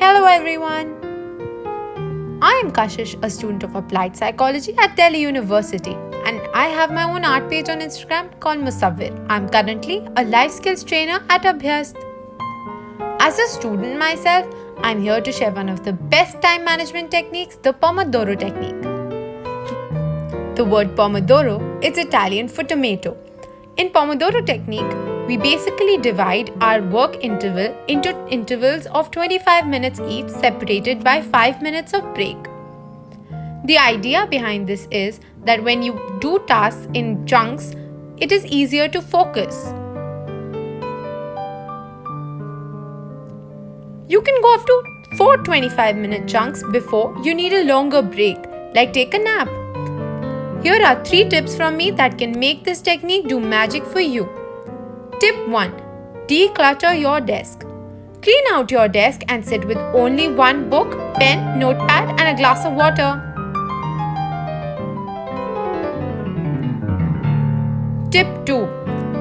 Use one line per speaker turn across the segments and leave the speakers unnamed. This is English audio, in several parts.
Hello everyone. I am Kashish, a student of applied psychology at Delhi University, and I have my own art page on Instagram called Musavir. I'm currently a life skills trainer at Abhyast. As a student myself, I'm here to share one of the best time management techniques, the Pomodoro Technique. The word Pomodoro is Italian for tomato. In Pomodoro Technique, we basically divide our work interval into intervals of 25 minutes each, separated by 5 minutes of break. The idea behind this is that when you do tasks in chunks, it is easier to focus. You can go up to 4 25-minute chunks before you need a longer break, like take a nap. Here are 3 tips from me that can make this technique do magic for you. Tip 1. Declutter your desk. Clean out your desk and sit with only one book, pen, notepad, and a glass of water. Tip 2.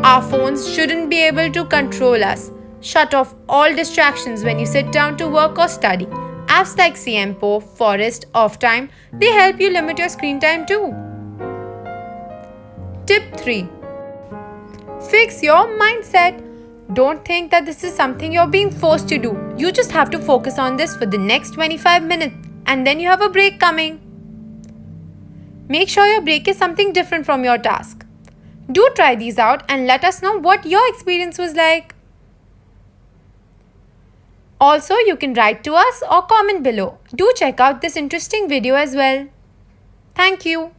Our phones shouldn't be able to control us. Shut off all distractions when you sit down to work or study. Apps like CMPO, Forest, Off Time, they help you limit your screen time too. Tip 3. Fix your mindset. Don't think that this is something you're being forced to do. You just have to focus on this for the next 25 minutes and then you have a break coming. Make sure your break is something different from your task. Do try these out and let us know what your experience was like. Also, you can write to us or comment below. Do check out this interesting video as well. Thank you.